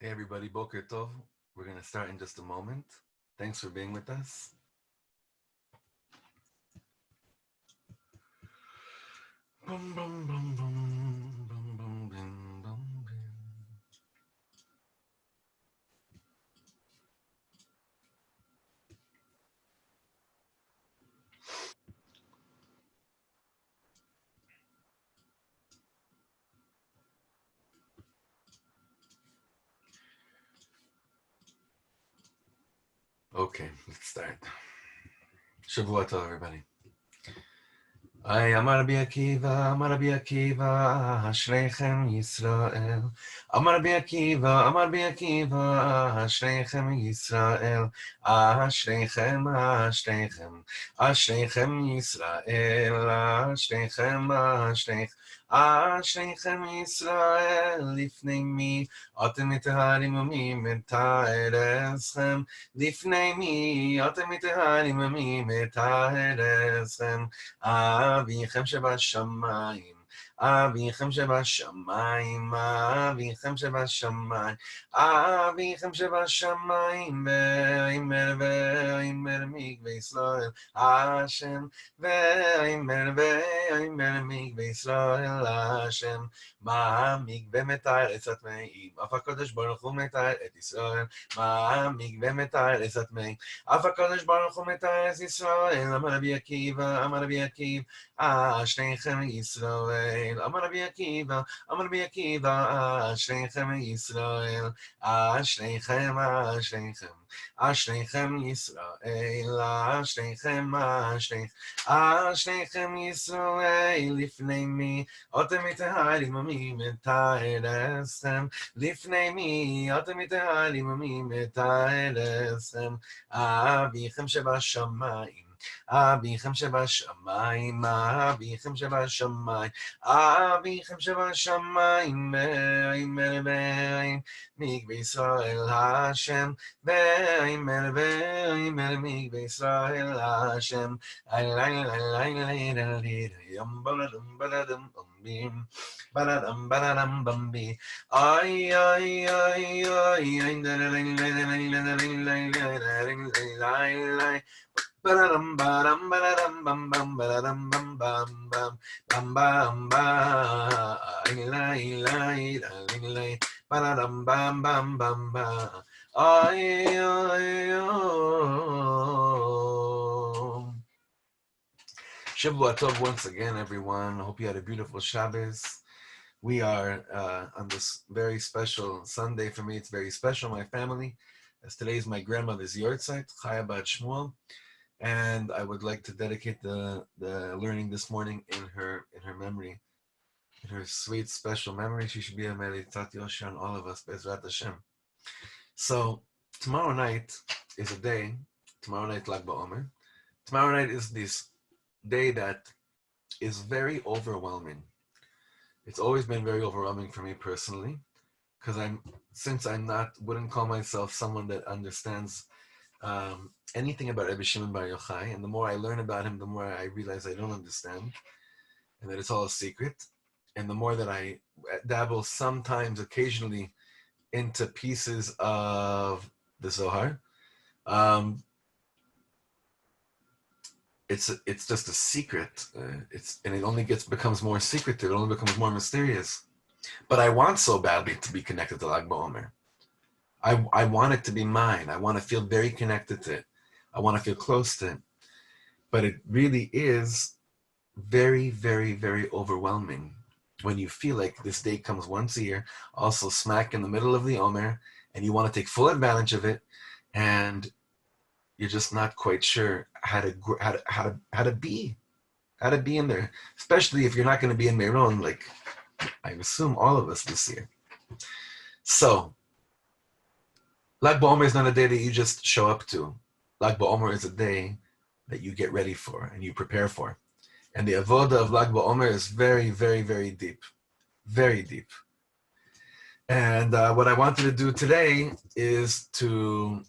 Hey everybody, Boker Tov. We're going to start in just a moment. Thanks for being with us. Bum, bum, bum, bum, bum, bum, bim, bum, bim. Okay, let's start. Shavua Tov, everybody. Ay, Amar Rabbi Akiva, Amar Rabbi Akiva, Ashreichem Yisrael. Amar Rabbi Akiva, Amar Rabbi Akiva, Ashreichem Yisrael. Ashreichem, Ashreichem, Ashreichem Yisrael. Ashreichem, Ashreichem. אשריכם ישראל לפני מי אתם מטהרים ומי מטהר אתכם לפני מי אתם מטהרים ומי מטהר אתכם אביכם שבשמיים, אביכם שבשמיים, אביכם שבשמיים, אביכם שבשמיים, ואימר ואימר מקווה ישראל, השם, ואימר ואימר מקווה ישראל, השם, מה מקווה מתאר את הטמאים, אף הקדוש ברוך הוא מתאר את ישראל, מה מקווה מתאר את הטמאים, אף הקדוש ברוך הוא מתאר את ישראל, אמר רבי עקיבא, אמר רבי עקיבא, אשריכם ישראל, אמר רבי עקיבא, אמר רבי עקיבא, אשריכם ישראל, אשריכם, אשריכם, אשריכם ישראל, אשריכם, אשריכם, אשריכם ישראל, לפני מי אתם מטהרים ומי מטהר אתכם, לפני מי אתם מטהרים ומי מטהר אתכם, אביכם שבשמיים, אביכם שבשמיים, אביכם שבשמיים, אביכם שבשמיים, ואימר ואימר מקווה ישראל השם, ואימר ואימר מקווה ישראל השם, יום בלדם בלדם במבים, בלדם בלדם במבי, אוי אוי אוי אוי אוי Ba-da-dum, ba-dum, ba-da-dum, bum, bum, ba-da-dum, bum, bum, bum, bum, bum, ba. Ilai, ilai, ilai, ba-da-dum, bum, bum, bum, ba. Ay, ay, oh. Shavua Tov once again, everyone. I hope you had a beautiful Shabbos. We are on this very special Sunday for me. It's very special, my family, as today is my grandmother's yahrzeit, Chaya Bat Shmuel. And I would like to dedicate the learning this morning in her memory, in her sweet special memory. She should be a Meritat Yosha on all of us, Bezrat Hashem. So tomorrow night is a day. Tomorrow night Lag BaOmer. Tomorrow night is this day that is very overwhelming. It's always been very overwhelming for me personally, because since I'm not wouldn't call myself someone that understands anything about Rebbe Shimon Bar Yochai, and the more I learn about him, the more I realize I don't understand, and that it's all a secret. And the more that I dabble sometimes, occasionally, into pieces of the Zohar, um, it's just a secret. And it only becomes more secretive. It only becomes more mysterious. But I want so badly to be connected to Lag BaOmer. I want it to be mine. I want to feel very connected to it. I want to feel close to it. But it really is very, very, very overwhelming when you feel like this day comes once a year, also smack in the middle of the Omer, and you want to take full advantage of it, and you're just not quite sure how to be in there, especially if you're not going to be in Meron, like I assume all of us this year. So Lag BaOmer is not a day that you just show up to. Lag BaOmer is a day that you get ready for and you prepare for. And the avoda of Lag BaOmer is very, very, very deep. Very deep. And what I wanted to do today is to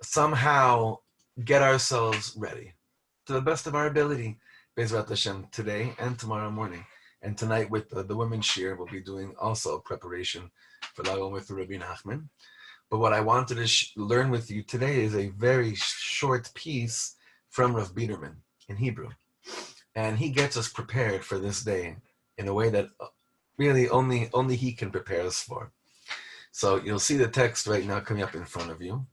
somehow get ourselves ready to the best of our ability, Bezrat Hashem, today and tomorrow morning. And tonight with the women's shir, we'll be doing also preparation for Lag BaOmer through Rabbi Nachman. But what I wanted to learn with you today is a very short piece from Rav Biderman in Hebrew. And he gets us prepared for this day in a way that really only he can prepare us for. So you'll see the text right now coming up in front of you.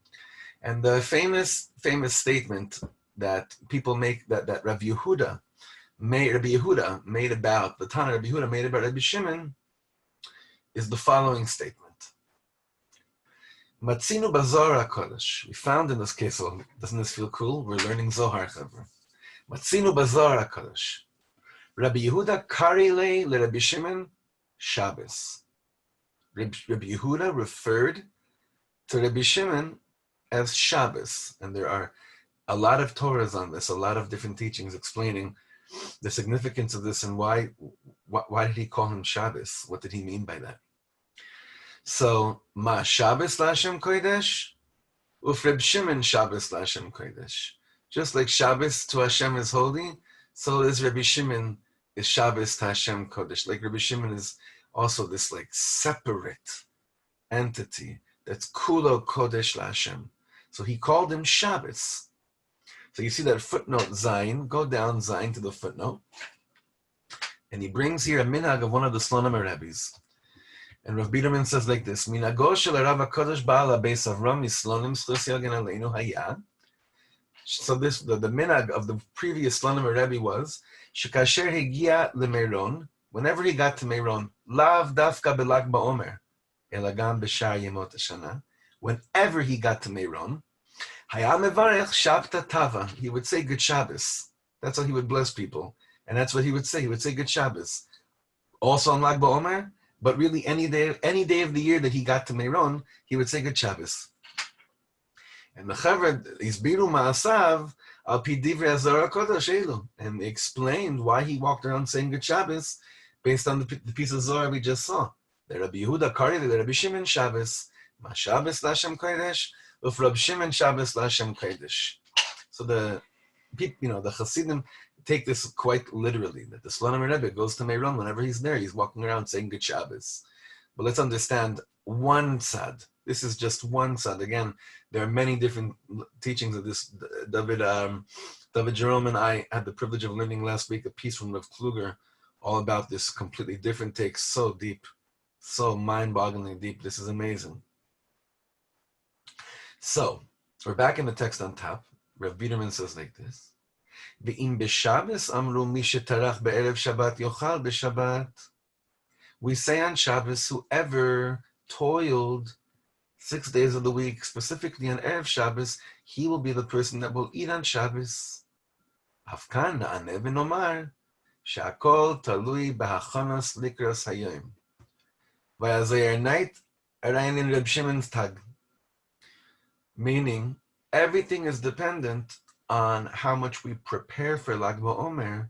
And the famous statement that people make, that Rabbi Yehuda made about, the Tana Rabbi Yehuda made about Rabbi Shimon, is the following statement. Matzinu bazar HaKodesh. We found in this case, doesn't this feel cool? We're learning Zohar, Chavra. Matzinu bazar HaKodesh. Rabbi Yehuda karile le Rabbi Shimon Shabbos. Rabbi Yehuda referred to Rabbi Shimon as Shabbos. And there are a lot of Torahs on this, a lot of different teachings explaining the significance of this and why did he call him Shabbos? What did he mean by that? So, Ma Shabbos Lashem Kodesh, Uf Reb Shimon Shabbos Lashem Kodesh. Just like Shabbos to Hashem is holy, so is Rabbi Shimon is Shabbos to Hashem Kodesh. Like Rabbi Shimon is also this like separate entity that's Kulo Kodesh Lashem. So he called him Shabbos. So you see that footnote Zayin, go down Zayin to the footnote. And he brings here a minhag of one of the Shlomo Rebbes. And Rav Biderman says like this, Minago shel Rav HaKadosh Ba'al HaBeis Avram Mislonim Schus Yagen Aleinu Hayah. So this, the minhag of the previous Shlomo Rebbe was, Shekasher Hegia LeMeiron, whenever he got to Meiron, Lav Dafka Belag BaOmer, Elagam B'Shar Yemot HaShana, whenever he got to Meiron, Hayah Mevarech Shabta Tava, he would say Good Shabbos. That's how he would bless people. And that's what he would say. He would say Good Shabbos. Also on Lag BaOmer, but really any day of the year that he got to Meiron, he would say Good Shabbos. And the Chavra Isbiru Ma'asav Al Pi Divrei Hazara Kodesh Elu, and they explained why he walked around saying Good Shabbos based on the piece of Zohar we just saw. The Rabbi Yehuda Kari, the Rabbi Shimon Shabbos, Ma Shabbos Lashem Kodesh, Uf Rab Shimon Shabbos Lashem Kodesh. So the Hasidim take this quite literally, that the Shlomo Rebbe goes to Meiron whenever he's there, he's walking around saying Good Shabbos. But let's understand one sad. This is just one sad. Again, there are many different teachings of this. David Jerome and I had the privilege of learning last week a piece from Rav Kluger all about this completely different take, so deep, so mind-bogglingly deep. This is amazing. So, we're back in the text on top. Rav Biderman says like this. Ve'im b'Shabbos amru mi shetarach be'erev Shabbat yochal b'Shabbat. We say on Shabbos, whoever toiled 6 days of the week, specifically on Erev Shabbos, he will be the person that will eat on Shabbos. Afkan na'aneh v'nomar, she'akol talui b'hachanas likras hayom. V'yazayer night arayin in Reb Shimon's tag. Meaning, everything is dependent on how much we prepare for Lag BaOmer,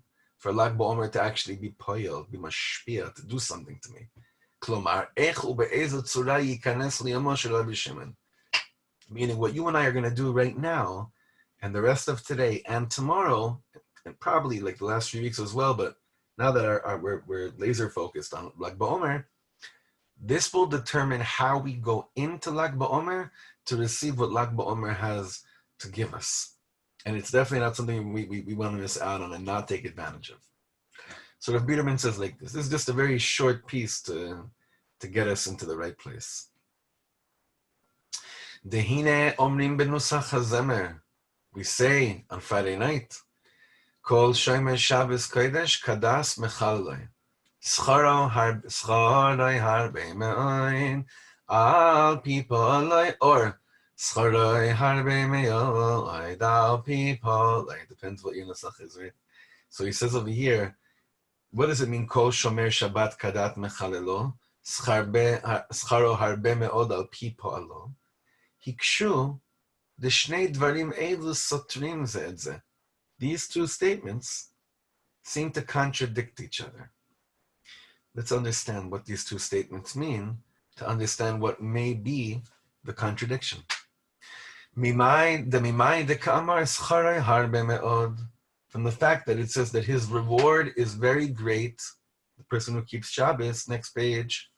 to actually be poyel, be mashpia, to do something to me. Klomar, ech ube'ezu tzura yikanes liyamo shel Rabbi Shimon. Meaning what you and I are going to do right now, and the rest of today and tomorrow, and probably like the last few weeks as well, but now that we're laser focused on Lag BaOmer, this will determine how we go into Lag BaOmer to receive what Lag BaOmer has to give us. And it's definitely not something we want to miss out on and not take advantage of. So Rav Biderman says like this. This is just a very short piece to get us into the right place. Dehine omrim benusach hazemer. We say on Friday night, Kol shomer Shabbos kodesh kadas mechaloi. Scharo harbe me'oin al pipoloi, or Schoroi harbe me'oid al pipoloi. Depends what your nusach is, right? So he says over here, what does it mean? Kol shomer Shabbat kadat mechalelo, scharo harbe me'od al pi po'alo. Hikshu d'shnei dvarim elu sotrim ze et ze. These two statements seem to contradict each other. Let's understand what these two statements mean to understand what may be the contradiction. Mimai de ka'amar scharo harbe me'od. From the fact that it says that his reward is very great, the person who keeps Shabbos, next page.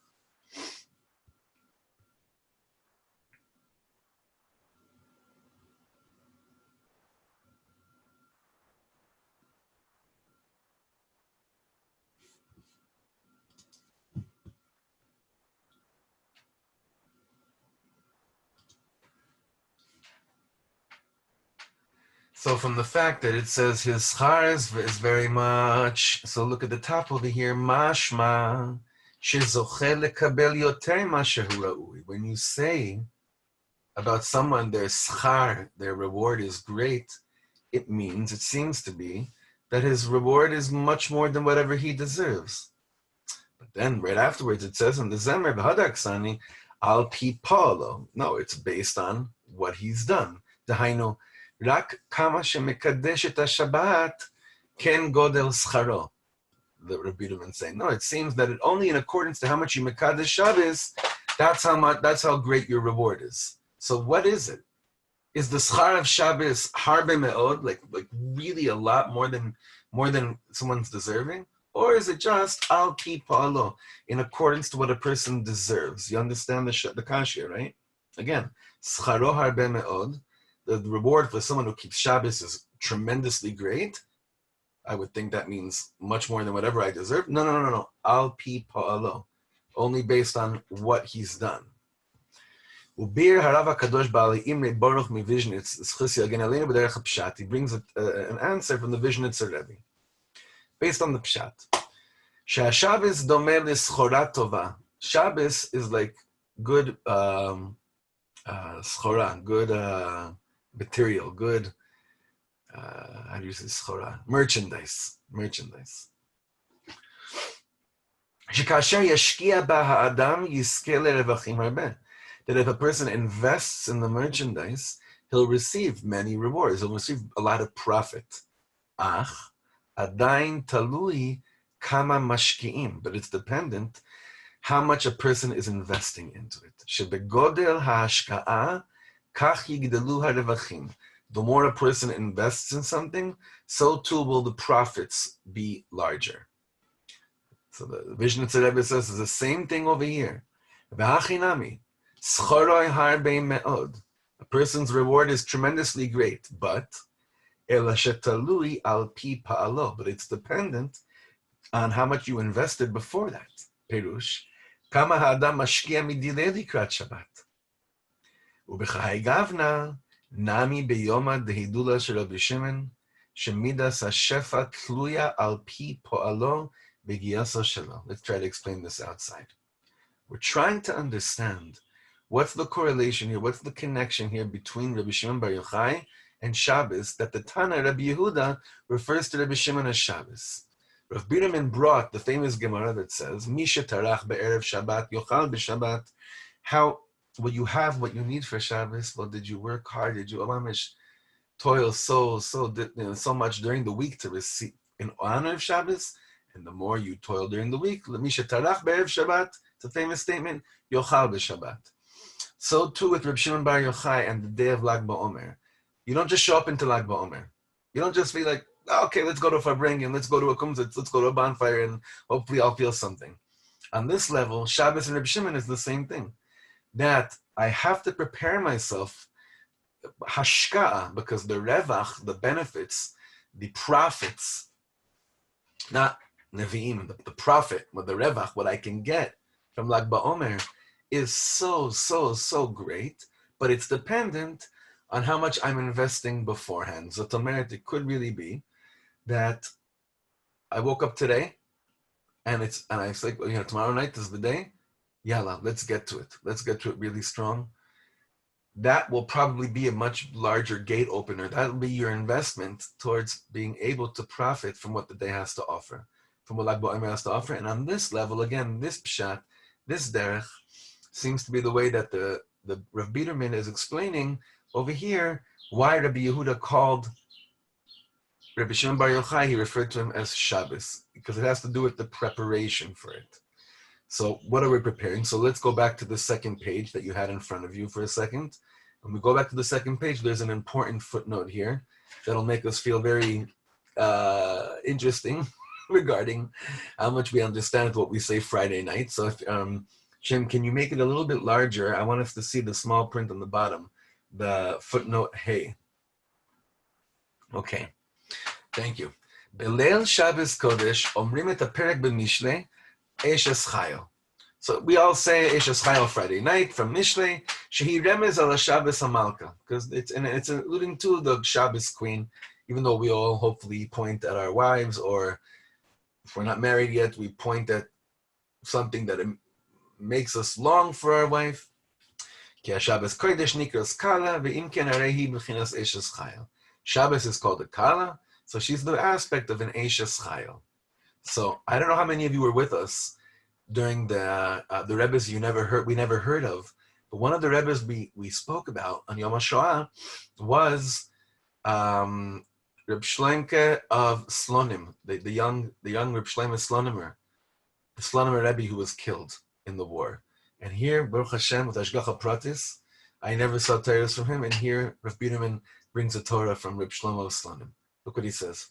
So from the fact that it says his schar is very much, so look at the top over here, mashma, shezoche lekabel yoter ma shehu ra'ui. When you say about someone their schar, their reward is great, it means, it seems to be, that his reward is much more than whatever he deserves. But then right afterwards it says in the Zemer, v'hadaksani, al pi pa'alo. No, it's based on what he's done. Dahainu, rak kama shemekadesh et ha-Shabbat ken godel scharo. The Rabbi Biderman saying, no, it seemes that it only in accordance to how much you mekadesh Shabbos, that's how great your reward is. So what is it? Is the schar of Shabbos harbe me'od, like really a lot more than someone's deserving? Or is it just al pi pa'alo, in accordance to what a person deserves? You understand the kasha, right? Again, scharo harbe me'od, the reward for someone who keeps Shabbos is tremendously great. I would think that means much more than whatever I deserve. No. Al pi pa'alo, only based on what he's done. Ubir harav hakadosh ba'ali imre baruch mi Vishnitz schisi again alenu b'derech hapshat. He brings an answer from the Vishnitz Rebbe, based on the pshat. Shabbos domeh l'schora tova. Shabbos is like good schora, good material, good. How do you say schora? Merchandise. Shekasher yashkia ba ha'adam yizke le'revachim harbeh. That if a person invests in the merchandise, he'll receive many rewards. He'll receive a lot of profit. Ach, adain talui kama mashkiim. But it's dependent how much a person is investing into it. Shebegodel ha'ashka'a kach yigdelu ha'revachim. The more a person invests in something, so too will the profits be larger. So the Vishnitz Rebbe says is the same thing over here. V'hachinami, schoroi harbe me'od. A person's reward is tremendously great, but ela shetalui al pi pa'alo. But it's dependent on how much you invested before that. Perush, kama ha'adam mashkia midilei likrat Shabbat. Ubechai gavna, Nami beyoma dehidula shel Rabbi Shimon, shemidas hashefa tluya al pi po'alo begiyasa shelo. Let's try to explain this outside. We're trying to understand what's the correlation here, what's the connection here between Rabbi Shimon Bar Yochai and Shabbos, that the Tana Rabbi Yehuda refers to Rabbi Shimon as Shabbos. Rav Biderman brought the famous Gemara that says, Misha tarach be'erev Shabbat, yochal b'Shabbat, how will you have what you need for Shabbos? Well, did you work hard? Did you toil so much during the week to receive in honor of Shabbos? And the more you toil during the week, Misha tarach be'erev Shabbat, it's a famous statement, yochal b'Shabbat. So too with Reb Shimon Bar Yochai and the day of Lag BaOmer. You don't just show up into Lag BaOmer. You don't just be like, okay, let's go to Farbrengen, let's go to a kumzitz, let's go to a bonfire, and hopefully I'll feel something. On this level, Shabbos and Reb Shimon is the same thing. That I have to prepare myself, hashka'a, because the revach, the benefits, the profits, not nevi'im, the profit, but the revach, what I can get from Lag BaOmer is so great, but it's dependent on how much I'm investing beforehand. So it could really be that I woke up today and I was like, well, tomorrow night is the day. Yalla, let's get to it. Let's get to it really strong. That will probably be a much larger gate opener. That'll be your investment towards being able to profit from what the day has to offer, from what Lag BaOmer has to offer. And on this level, again, this pshat, this derech, seems to be the way that the Rav Biderman is explaining over here why Rabbi Yehuda called Rabbi Shimon Bar Yochai, he referred to him as Shabbos, because it has to do with the preparation for it. So what are we preparing? So let's go back to the second page that you had in front of you for a second. When we go back to the second page, there's an important footnote here that'll make us feel very interesting regarding how much we understand what we say Friday night. So if Jim, can you make it a little bit larger? I want us to see the small print on the bottom, the footnote hey. Okay, thank you. Beleil Shabbos Kodesh, omrim et haperek b'mishle, eshes chayo. So we all say Eishes Chayil Friday night from Mishlei. Shehi remez ala Shabbos Hamalka, because it's alluding to the Shabbos queen. Even though we all hopefully point at our wives, or if we're not married yet, we point at something that makes us long for our wife. Ki Shabbos Kodesh Nikras Kala ve'im ken arehi b'chinas Eishes Chayil. Shabbos is called a Kala, so she's the aspect of an Eishes Chayil. So I don't know how many of you were with us during the Rebbe's we never heard of, but one of the Rebbe's we spoke about on Yom HaShoah was Reb Shlemke of Slonim, the young Reb Shlomo Slonimer, the Slonimer Rebbe who was killed in the war. And here, Baruch Hashem, with Ashgacha Pratis, I never saw Torahs from him, and here Rav Biderman brings a Torah from Reb Shlomo Slonim. Look what he says.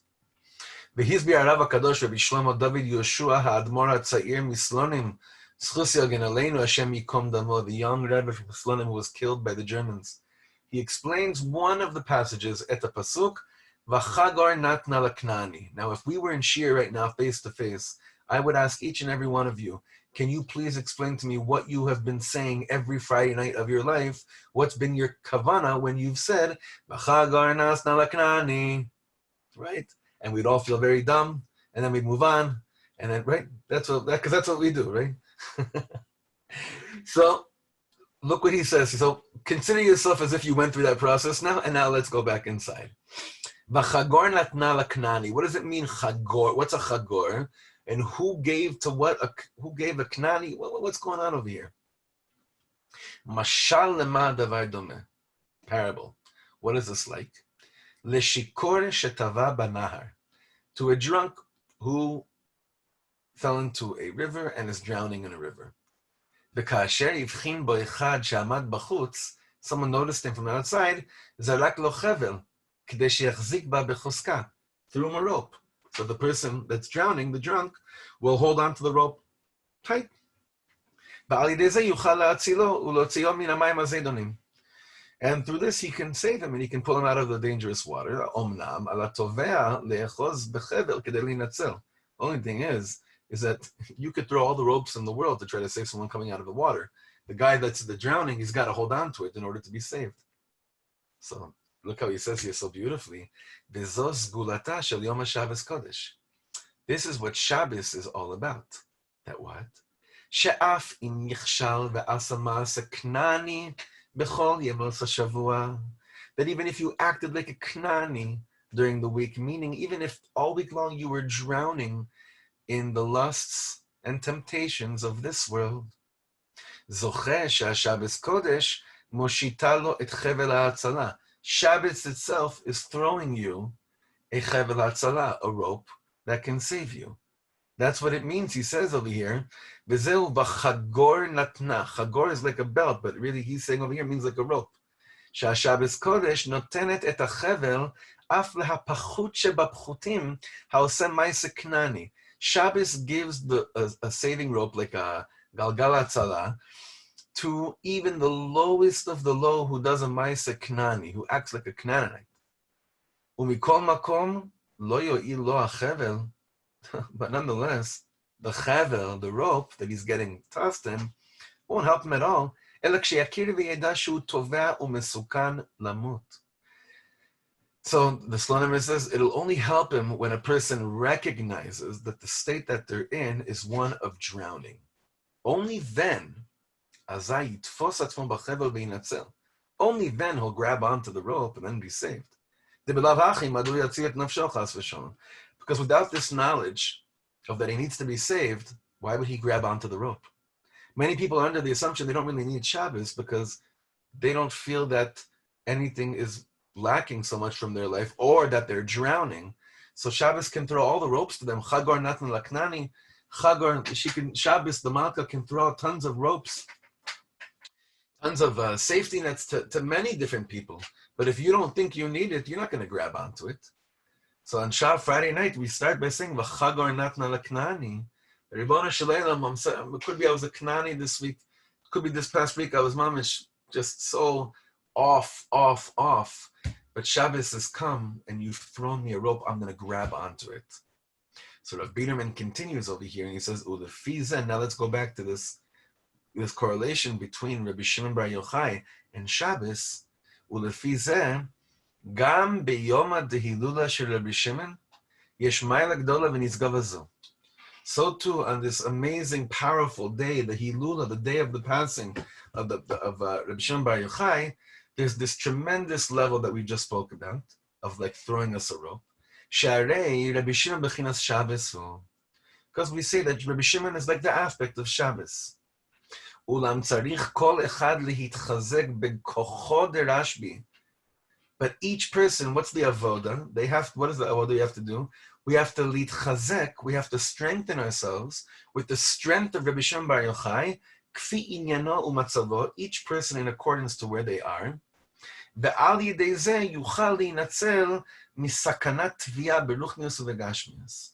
והסביר הרב הקדוש רבי שלמה דוד יהושע האדמו"ר הצעיר מסלונים זכוס יגן עלינו השם ייקום דמו, the young Rebbe from Slonim who was killed by the Germans. He explains one of the passages at the pasuk v'chagor natna laknani. Now if we were in Shir right now face to face, I would ask each and every one of you, can you please explain to me what you have been saying every Friday night of your life? What's been your kavana when you've said v'chagor natna laknani, right? And we'd all feel very dumb, and then we'd move on, and then, right? That's what we do, right? So, look what he says. So, consider yourself as if you went through that process now, and now let's go back inside. V'chagor natna laknani. What does it mean, chagor? What's a chagor? And who gave to what? Who gave a knani? What's going on over here? Mashal lema davar domeh. Parable. What is this like? Leshikor shetava banahar, to a drunk who fell into a river and is drowning in a river. V'kasher yivchin bo echad she'amad b'chutz, someone noticed him from the outside, zarak lo chevel, k'dei sheyachzik ba bechuska, threw him a rope. So the person that's drowning, the drunk, will hold on to the rope tight. Ba'al yidei zeh yuchal la'atzilo u'lotzio min hamayim hazedonim. And through this, he can save him and he can pull him out of the dangerous water. Omnam ala tovea le'echoz bechevel kedei linatzel. Only thing is that you could throw all the ropes in the world to try to save someone coming out of the water. The guy that's drowning, he's got to hold on to it in order to be saved. So look how he says here so beautifully. Bezos gulata shel yom haShabbos kodesh. This is what Shabbos is all about. That what? She'af im yichshal ve'asa ma'aseh knani b'chol yemos hashavua. That even if you acted like a knani during the week, meaning even if all week long you were drowning in the lusts and temptations of this world, zocheh she'Shabbos kodesh moshita lo et chevel ha'atzala. Shabbos itself is throwing you a chevel ha'atzala, a rope that can save you. That's what it means, he says over here. V'zeu b'chagor natna. Chagor is like a belt, but really he's saying over here means like a rope. Shabbos kodesh notenet et hachevel af lehapachut shebapchutim haosem ma'aseh knani. Shabbos gives a saving rope, like a galgal hatzala, to even the lowest of the low who does a ma'aseh knani, who acts like a Canaanite. Umikol makom lo yo'il lo hachevel. But nonetheless, the chavel, the rope that he's getting tossed in, won't help him at all. So the Slonimer says it'll only help him when a person recognizes that the state that they're in is one of drowning. Only then, only then he'll grab onto the rope and then be saved. Because without this knowledge of that he needs to be saved, why would he grab onto the rope? Many people are under the assumption they don't really need Shabbos because they don't feel that anything is lacking so much from their life or that they're drowning. So Shabbos can throw all the ropes to them. Chagor natna laknani. Shabbos, the Malka, can throw out tons of ropes, tons of safety nets to many different people. But if you don't think you need it, you're not going to grab onto it. So on Friday night, we start by saying, V'chagor natna laknani. Ribbona Shalom, it could be I was a Knani this week. It could be this past week I was mamish just so off. But Shabbos has come and you've thrown me a rope, I'm going to grab onto it. So Rav Biderman continues over here and he says, Ulefiza, now let's go back to this this correlation between Rabbi Shimon Bar Yochai and Shabbos, ulefi zeh, gam beyoma dehilula shel Rabbi Shimon, yesh ma'ila gdola v'nizgav hazu. So too on this amazing, powerful day, the Hilula, the day of the passing of Rabbi Shimon Bar Yochai, there's this tremendous level that we just spoke about, of like throwing us a rope. Sharei Rabbi Shimon bechinas Shabbos, because we say that Rabbi Shimon is like the aspect of Shabbos. Ulam tzarich kol echad lehitchazek bekocho derashbi. But each person, what's the avoda? What is the avoda you have to do? We have to lead chazek, we have to strengthen ourselves with the strength of Rabbi Shimon Bar Yochai, kfi inyano umatzavo, each person in accordance to where they are. Ve'al yidei zeh yuchal linatzel misakanat tvia beruchnius uvegashmius.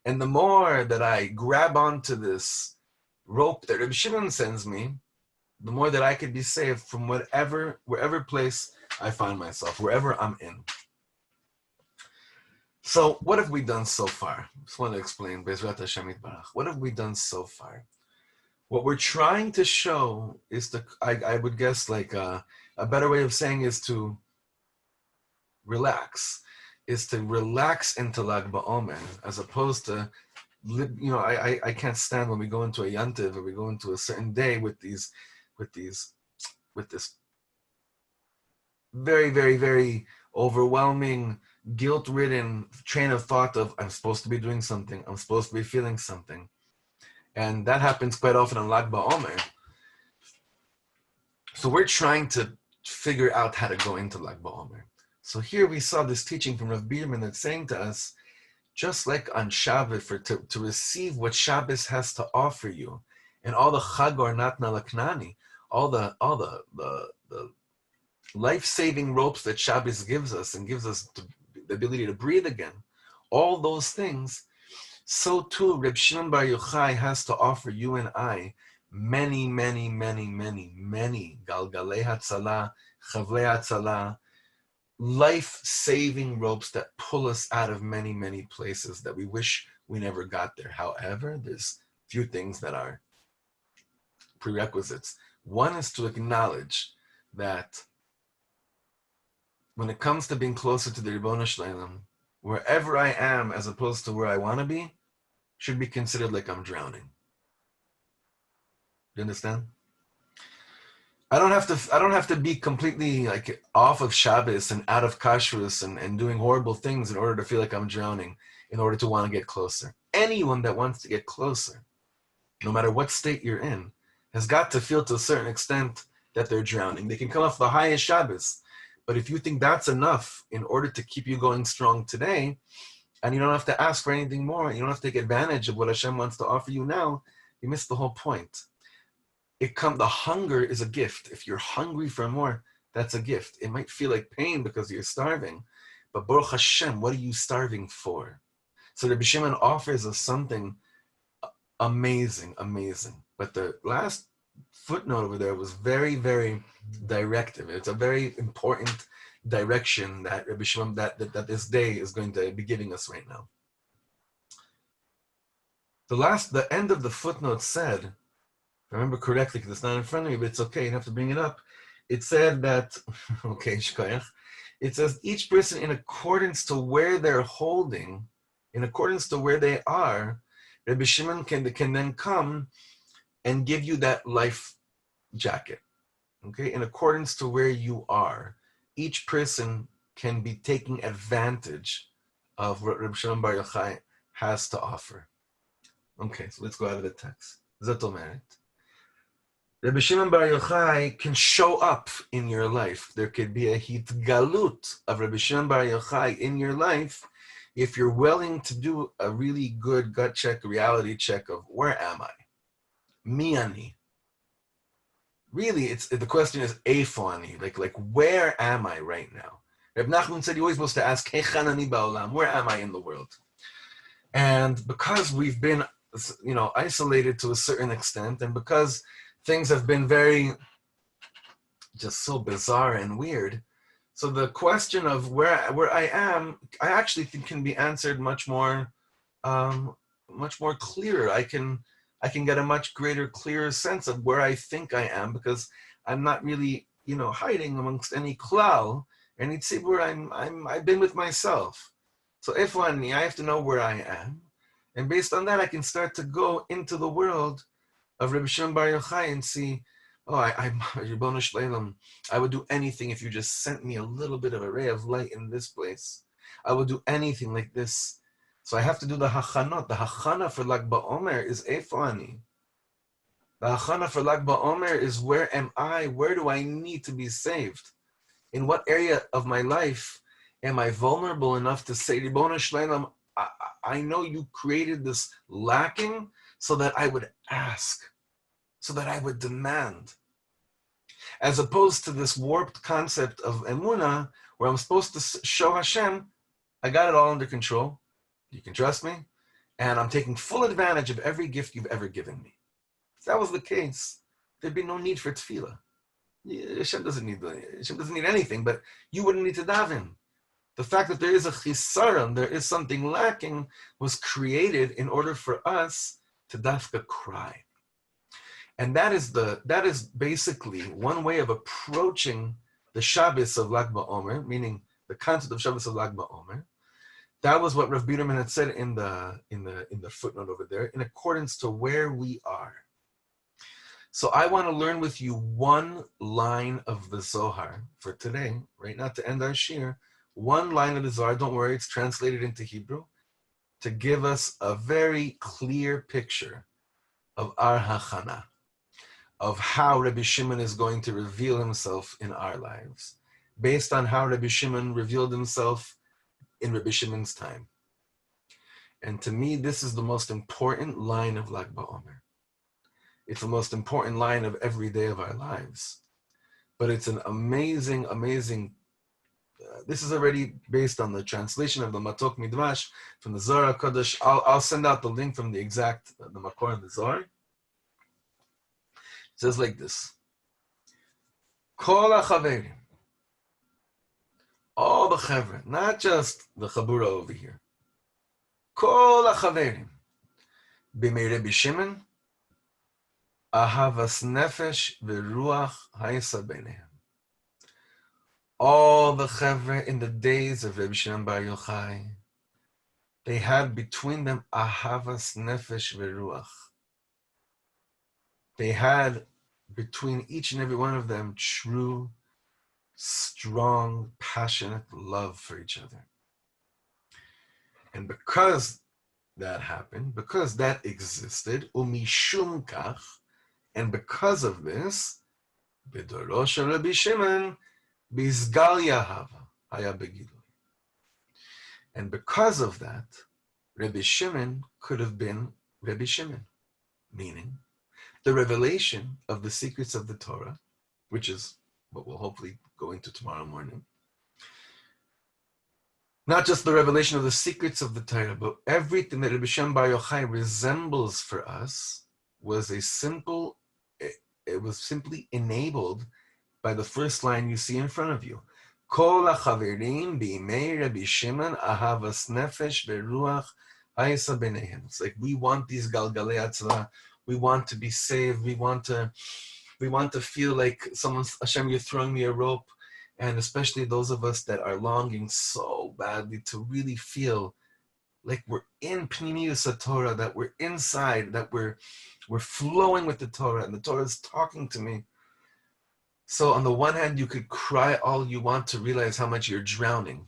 And the more that I grab onto this rope that Rabbi Shimon sends me, the more that I could be saved from wherever place I find myself, wherever I'm in. So what have we done so far? I just want to explain, Bezrat Hashem Yitbarach. What have we done so far? What we're trying to show is I would guess like a better way of saying is to relax into Lag BaOmer, as opposed to, I can't stand when we go into a Yantiv or we go into a certain day with this very, very, very overwhelming, guilt-ridden train of thought of, I'm supposed to be doing something, I'm supposed to be feeling something. And that happens quite often on Lag BaOmer. So we're trying to figure out how to go into Lag BaOmer. So here we saw this teaching from Rav Biderman that's saying to us, just like on Shabbos, to receive what Shabbos has to offer you, and all the Chagor Natna Laknani, all the life-saving ropes that Shabbos gives us and gives us the ability to breathe again, all those things, so too Reb Shimon Bar Yochai has to offer you and I many, many, many, many, many Galgalei Hatzalah, Chavlei Hatzalah, life-saving ropes that pull us out of many, many places that we wish we never got there. However, there's few things that are prerequisites. One is to acknowledge that when it comes to being closer to the Ribono Shel Olam, wherever I am as opposed to where I want to be, should be considered like I'm drowning. You understand? I don't have to be completely like off of Shabbos and out of kashrus and doing horrible things in order to feel like I'm drowning, in order to want to get closer. Anyone that wants to get closer, no matter what state you're in, has got to feel to a certain extent that they're drowning. They can come off the highest Shabbos, but if you think that's enough in order to keep you going strong today, and you don't have to ask for anything more, you don't have to take advantage of what Hashem wants to offer you now, you miss the whole point. The hunger is a gift. If you're hungry for more, that's a gift. It might feel like pain because you're starving, but Baruch Hashem, what are you starving for? So Rabbi Shimon offers us something amazing, amazing. But the last footnote over there was very, very directive. It's a very important direction that Rabbi Shimon, that this day is going to be giving us right now. The end of the footnote said, if I remember correctly, because it's not in front of me, but it's okay, you don't have to bring it up. It said that, okay, shkoyach. It says each person in accordance to where they're holding, in accordance to where they are, Rabbi Shimon can then come and give you that life jacket, okay? In accordance to where you are, each person can be taking advantage of what Rabbi Shimon Bar Yochai has to offer. Okay, so let's go out of the text. Zat omeret. Rabbi Shimon Bar Yochai can show up in your life. There could be a hitgalut of Rabbi Shimon Bar Yochai in your life if you're willing to do a really good gut check, reality check of where am I? Mi ani. Really, the question is eifo ani, like where am I right now? Reb Nachman said you're always supposed to ask Hechan ani ba'olam, where am I in the world? And because we've been, isolated to a certain extent, and because things have been very, just so bizarre and weird, so the question of where I am, I actually think can be answered much more clearer. I can I can get a much greater, clearer sense of where I think I am, because I'm not really, hiding amongst any klal, any tzibur. I've been with myself. So if I have to know where I am, and based on that, I can start to go into the world of Rebbe Shimon Bar Yochai and see, Ribono Shleilam, I would do anything if you just sent me a little bit of a ray of light in this place. I would do anything like this. So I have to do the hachanot. The hachana for Lag BaOmer is Eifo Ani. The hachana for Lag BaOmer is, where am I? Where do I need to be saved? In what area of my life am I vulnerable enough to say, Ribono Shleilam, I know you created this lacking so that I would ask, so that I would demand. As opposed to this warped concept of emunah, where I'm supposed to show Hashem, I got it all under control. You can trust me. And I'm taking full advantage of every gift you've ever given me. If that was the case, there'd be no need for tefillah. Hashem doesn't need anything, but you wouldn't need to daven. The fact that there is a chisaron, there is something lacking, was created in order for us to dafka cry. And that is basically one way of approaching the Shabbos of Lag BaOmer, meaning the concept of Shabbos of Lag BaOmer. That was what Rav Biderman had said in the footnote over there, in accordance to where we are. So I want to learn with you one line of the Zohar for today, right now, to end our shir. One line of the Zohar, don't worry, it's translated into Hebrew, to give us a very clear picture of our hachana, of how Rabbi Shimon is going to reveal himself in our lives, based on how Rabbi Shimon revealed himself in Rabbi Shimon's time. And to me, this is the most important line of Lag BaOmer. It's the most important line of every day of our lives. But it's an amazing, amazing, this is already based on the translation of the Matok Midrash from the Zohar HaKadosh. I'll send out the link from the Makor of the Zohar. It says like this: Kol HaChaverim, all the Chavre, not just the Chabura over here. Kol HaChaverim, B'mei Rebbe Shimon, Ahavas Nefesh V'Ruach Ha'isa B'neihem. All the Chavre in the days of Rebbe Shimon Bar Yochai, they had between them Ahavas Nefesh V'Ruach. They had between each and every one of them true, strong, passionate love for each other. And because that happened, because that existed, umishum kach, and because of this, b'doro shel Rabbi Shimon, bizgal yahava, haya begilui. And because of that, Rabbi Shimon could have been Rabbi Shimon, meaning the revelation of the secrets of the Torah, which is what we'll hopefully go into tomorrow morning. Not just the revelation of the secrets of the Torah, but everything that Rebbe Shimon Bar Yochai resembles for us was it was simply enabled by the first line you see in front of you. Kol hachaverim b'imei Rebbe Shimon ahavas nefesh v'ruach ha'isa b'neihem. It's like we want these galgalei atzlah. We want to be saved. We want to feel like Hashem, you're throwing me a rope. And especially those of us that are longing so badly to really feel like we're in Pnimiyus Torah, that we're inside, that we're flowing with the Torah, and the Torah is talking to me. So on the one hand, you could cry all you want to realize how much you're drowning.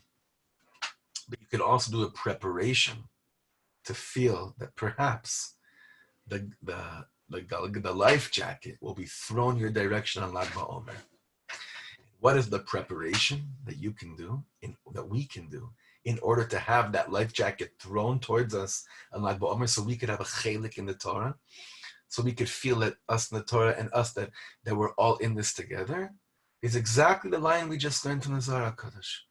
But you could also do a preparation to feel that perhaps the life jacket will be thrown your direction on Lag BaOmer. What is the preparation that you can do, that we can do, in order to have that life jacket thrown towards us on Lag BaOmer, so we could have a chelik in the Torah, so we could feel that us in the Torah and us that we're all in this together, is exactly the line we just learned from the Zohar HaKadosh.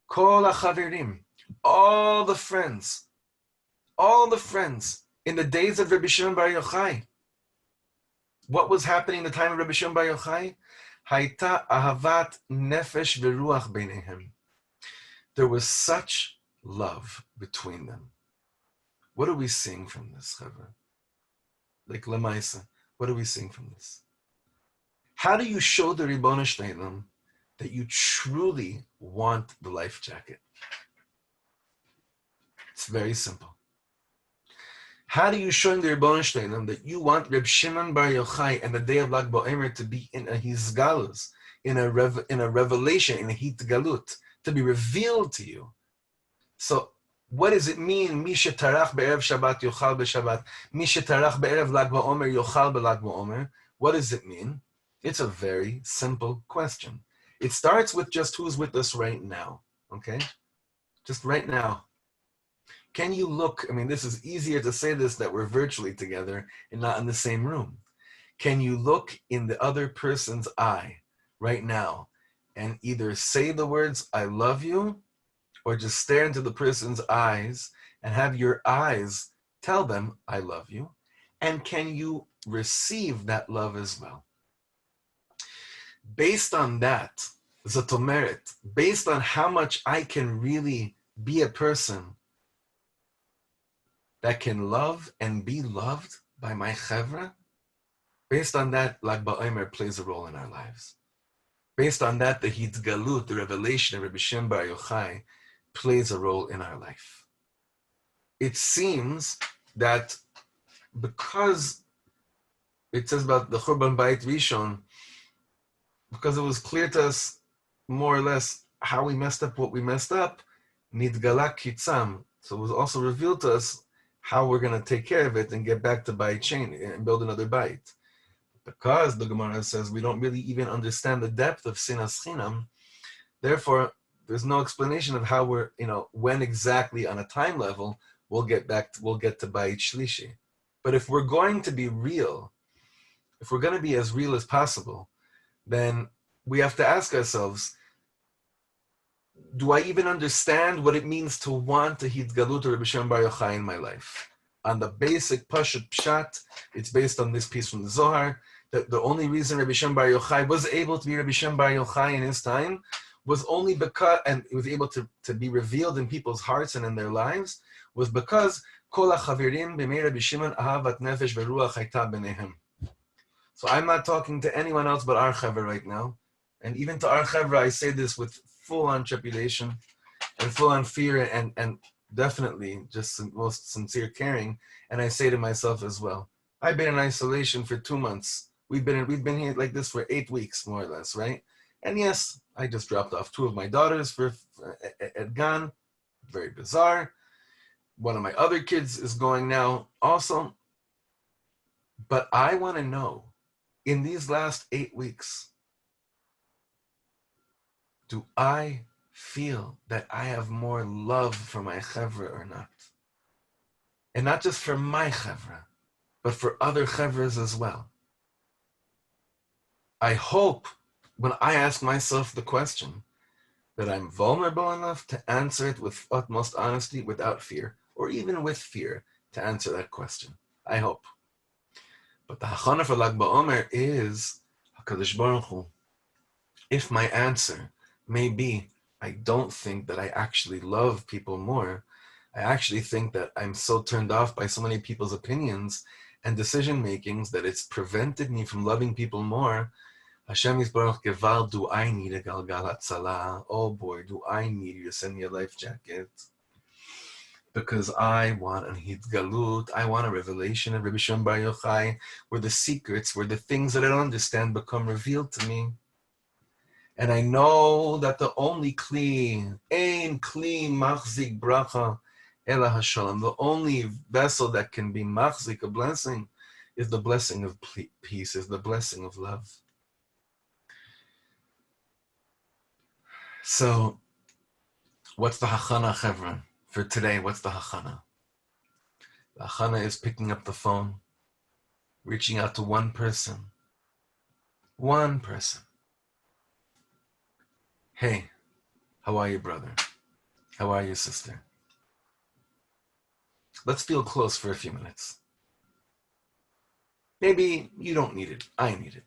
Kol hachaverim, all the friends in the days of Rebbe Shimon Bar Yochai. What was happening in the time of Rebbe Shimon Bar Yochai? Haita ahavat nefesh v'ruach beinehem. There was such love between them. What are we seeing from this, Chavra? Like Lemaisa. What are we seeing from this? How do you show the Ribono Shleilam that you truly want the life jacket? It's very simple. How do you show the Ribono Shleilam that you want Reb Shimon Bar Yochai and the day of Lag BaOmer to be in a Hizgalus, in a revelation, in a Hitgalut, to be revealed to you? So what does it mean? Mi shetarach be'erev Shabbat yochal b'Shabbat. Mi shetarach be'erev Lag BaOmer yochal b'Lag BaOmer. What does it mean? It's a very simple question. It starts with just who's with us right now, okay? Just right now. Can you look, I mean, this is easier to say this that we're virtually together and not in the same room. Can you look in the other person's eye right now and either say the words, I love you, or just stare into the person's eyes and have your eyes tell them, I love you? And can you receive that love as well? Based on that, Zatomeret, based on how much I can really be a person that can love and be loved by my chevra, based on that, Lag BaOmer plays a role in our lives. Based on that, the Hitgalut, the revelation of Rebbe Shimon Bar Yochai, plays a role in our life. It seems that because it says about the Churban Bayit Rishon, because it was clear to us more or less how we messed up what we messed up, Nidgala Kitzam. So it was also revealed to us how we're going to take care of it and get back to Bayit Chain and build another Bayit. Because the Gemara says we don't really even understand the depth of Sinas Chinam, therefore there's no explanation of how we're, when exactly on a time level we'll get to Bayit Shlishi. But if we're going to be real, if we're going to be as real as possible, then we have to ask ourselves, do I even understand what it means to want a Hitgalut or Rebbe Shimon Bar Yochai in my life? On the basic Pashut Pshat, it's based on this piece from the Zohar, that the only reason Rebbe Shimon Bar Yochai was able to be Rebbe Shimon Bar Yochai in his time was only because, and it was able to be revealed in people's hearts and in their lives, was because Kol HaChavirim b'mei Rebbe Shimon ahavat nefesh v'ruach hayta b'neihem. So I'm not talking to anyone else but our Chevra right now. And even to our Chevra, I say this with full-on trepidation and full-on fear and definitely just most sincere caring. And I say to myself as well, I've been in isolation for 2 months. We've been here like this for 8 weeks, more or less, right? And yes, I just dropped off 2 of my daughters at Gan. Very bizarre. One of my other kids is going now also. But I want to know, in these last 8 weeks, do I feel that I have more love for my chevra or not? And not just for my chevra, but for other chevras as well. I hope when I ask myself the question that I'm vulnerable enough to answer it with utmost honesty, without fear, or even with fear, to answer that question. I hope. But the hachana for Lag BaOmer is HaKadosh Baruch Hu. If my answer may be, I don't think that I actually love people more. I actually think that I'm so turned off by so many people's opinions and decision makings that it's prevented me from loving people more. Hashem Yisbarach Geval, do I need a Galgal Hatzala? Oh boy, do I need you to send me a life jacket? Because I want a Hitgalut, I want a revelation of Rebbe Shimon Bar Yochai, where the secrets, where the things that I don't understand become revealed to me. And I know that the only Kli, Ein Kli Machzik Bracha Ela HaShalom, the only vessel that can be Machzik, a blessing, is the blessing of peace, is the blessing of love. So, what's the Hachana Chevron? For today, what's the Hachana? The Hachana is picking up the phone, reaching out to one person. One person. Hey, how are you, brother? How are you, sister? Let's feel close for a few minutes. Maybe you don't need it. I need it.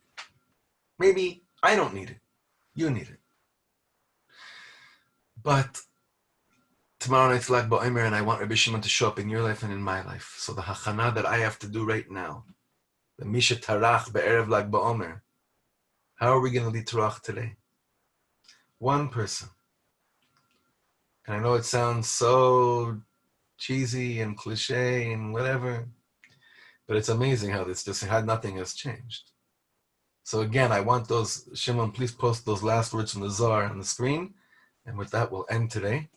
Maybe I don't need it. You need it. But tomorrow night's Lag BaOmer, and I want Rabbi Shimon to show up in your life and in my life. So the hachana that I have to do right now the Misha Tarach Be'erev Lag Ba'omer. How are we going to lead Tarach today? One person. And I know it sounds so cheesy and cliche and whatever, but it's amazing how this just had nothing has changed. So again, I want those, Shimon, please post those last words from the Zohar on the screen. And with that, we'll end today.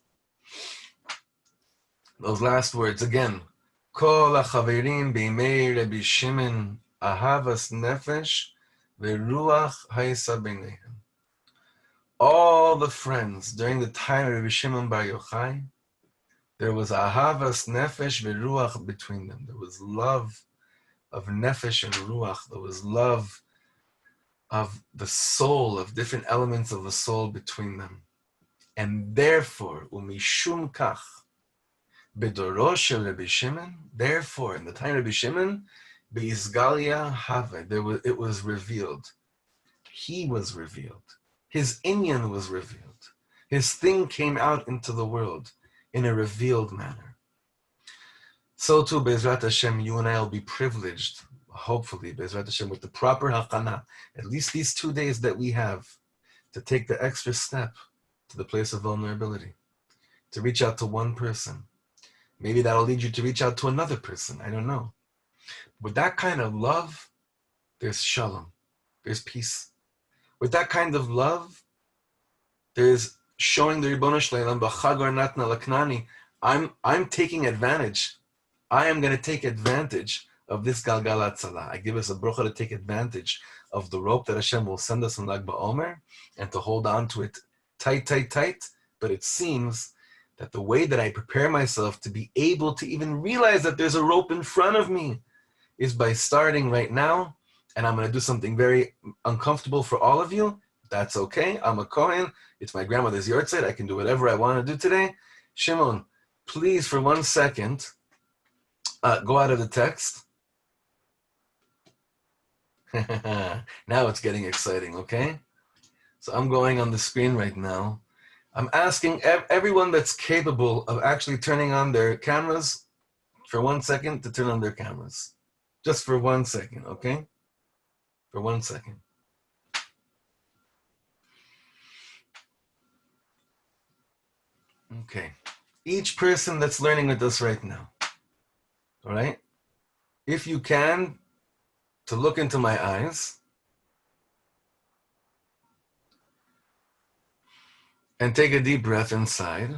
Those last words again. Kol hachaverim b'imei Rabbi Shimon ahavas nefesh veruach ha'isa b'neihem. All the friends during the time of Rabbi Shimon Bar Yochai, there was ahavas nefesh veruach between them. There was love of nefesh and ruach. There was love of the soul, of different elements of the soul between them. And therefore, umishum kach, bedoro shel Rabbi Shimon, therefore, in the time of Rabbi Shimon, beizgalia have, it was revealed. He was revealed. His inyan was revealed. His thing came out into the world in a revealed manner. So too, Be'ezrat Hashem, you and I will be privileged, hopefully, Be'ezrat Hashem, with the proper hakana, at least these 2 days that we have, to take the extra step to the place of vulnerability, to reach out to one person. Maybe that'll lead you to reach out to another person. I don't know. With that kind of love, there's shalom. There's peace. With that kind of love, there's showing the Ribono Shel Olam b'chagor natna laknani. I'm taking advantage. I am going to take advantage of this galgal hatzalah. I give us a bracha to take advantage of the rope that Hashem will send us in Lag BaOmer and to hold on to it tight, tight, tight. But it seems that the way that I prepare myself to be able to even realize that there's a rope in front of me is by starting right now. And I'm going to do something very uncomfortable for all of you. That's okay. I'm a Kohen. It's my grandmother's yahrzeit. I can do whatever I want to do today. Shimon, please, for 1 second, go out of the text. Now it's getting exciting, okay? So I'm going on the screen right now. I'm asking everyone that's capable of actually turning on their cameras for 1 second to turn on their cameras. Just for 1 second, okay? For 1 second. Okay. Each person that's learning with us right now, all right? If you can, to look into my eyes and take a deep breath inside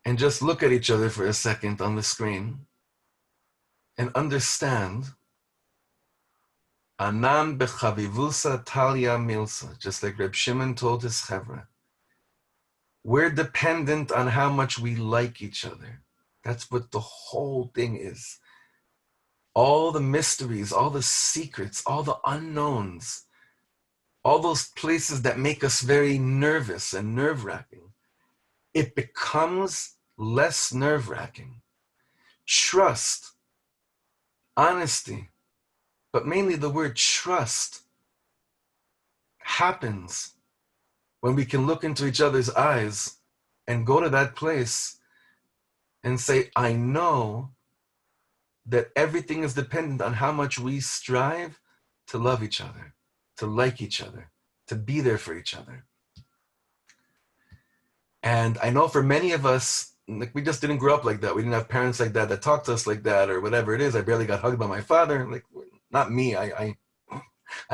and just look at each other for a second on the screen and understand Anam bechavivusa talia milsa, just like Reb Shimon told his chevra. We're dependent on how much we like each other. That's what the whole thing is. All the mysteries, all the secrets, all the unknowns, all those places that make us very nervous and nerve-wracking, it becomes less nerve-wracking. Trust, honesty, but mainly the word trust happens when we can look into each other's eyes and go to that place and say, I know that everything is dependent on how much we strive to love each other, to like each other, to be there for each other. And I know for many of us, like, we just didn't grow up like that. We didn't have parents like that talked to us like that, or whatever it is. I barely got hugged by my father. Like, not me. I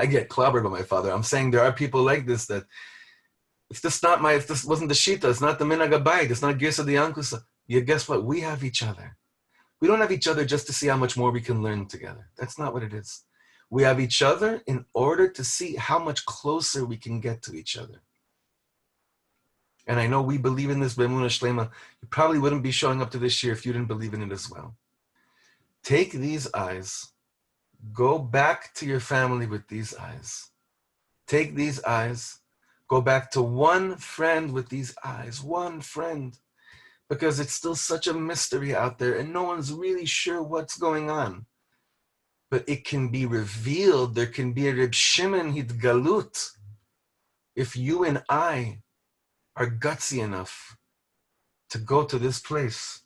get clobbered by my father. I'm saying there are people like this that if this wasn't the shita, it's not the minhag habayit, it's not girsa d'yankusa. Yeah, guess what? We have each other. We don't have each other just to see how much more we can learn together. That's not what it is. We have each other in order to see how much closer we can get to each other. And I know we believe in this b'emunah shlema. You probably wouldn't be showing up to this year if you didn't believe in it as well. Take these eyes, go back to your family with these eyes. Take these eyes, go back to one friend with these eyes, one friend, because it's still such a mystery out there and no one's really sure what's going on. But it can be revealed. There can be a Reb Shimon Hitgalut if you and I are gutsy enough to go to this place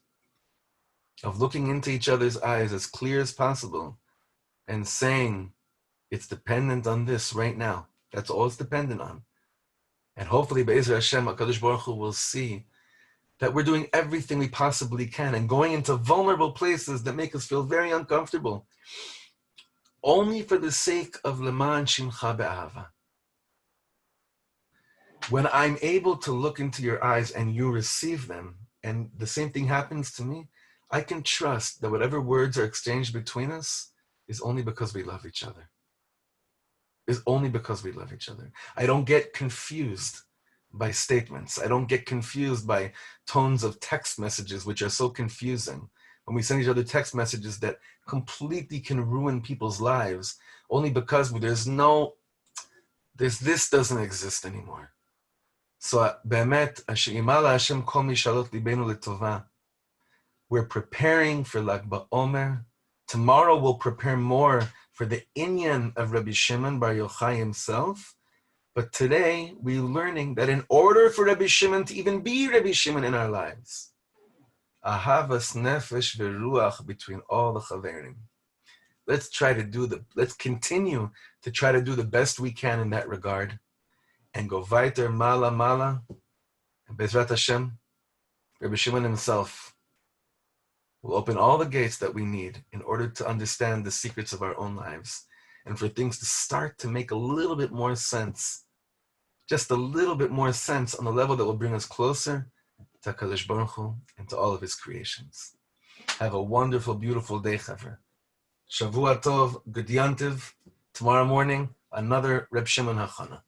of looking into each other's eyes as clear as possible and saying it's dependent on this right now. That's all it's dependent on. And hopefully, Be'ezer Hashem, HaKadosh Baruch Hu will see that we're doing everything we possibly can and going into vulnerable places that make us feel very uncomfortable, only for the sake of Leman Shimcha Be'ahava. When I'm able to look into your eyes and you receive them, and the same thing happens to me, I can trust that whatever words are exchanged between us is only because we love each other. Is only because we love each other. I don't get confused by statements. I don't get confused by tones of text messages, which are so confusing. When we send each other text messages that completely can ruin people's lives, only because this doesn't exist anymore. So, באמת, השאימה להשם כל משאלות ליבנו לטובה. We're preparing for Lag BaOmer. Tomorrow we'll prepare more for the inyan of Rabbi Shimon Bar Yochai himself. But today we're learning that in order for Rabbi Shimon to even be Rabbi Shimon in our lives, ahavas nefesh veruach between all the chaverim. Let's continue to try to do the best we can in that regard, and go weiter mala mala. And Bezrat Hashem, Rabbi Shimon himself will open all the gates that we need in order to understand the secrets of our own lives, and for things to start to make a little bit more sense, just a little bit more sense on the level that will bring us closer to HaKadosh Baruch Hu and to all of his creations. Have a wonderful, beautiful day, Chaver. Shavua Tov, Good Yantiv. Tomorrow morning, another Reb Shimon Hachana.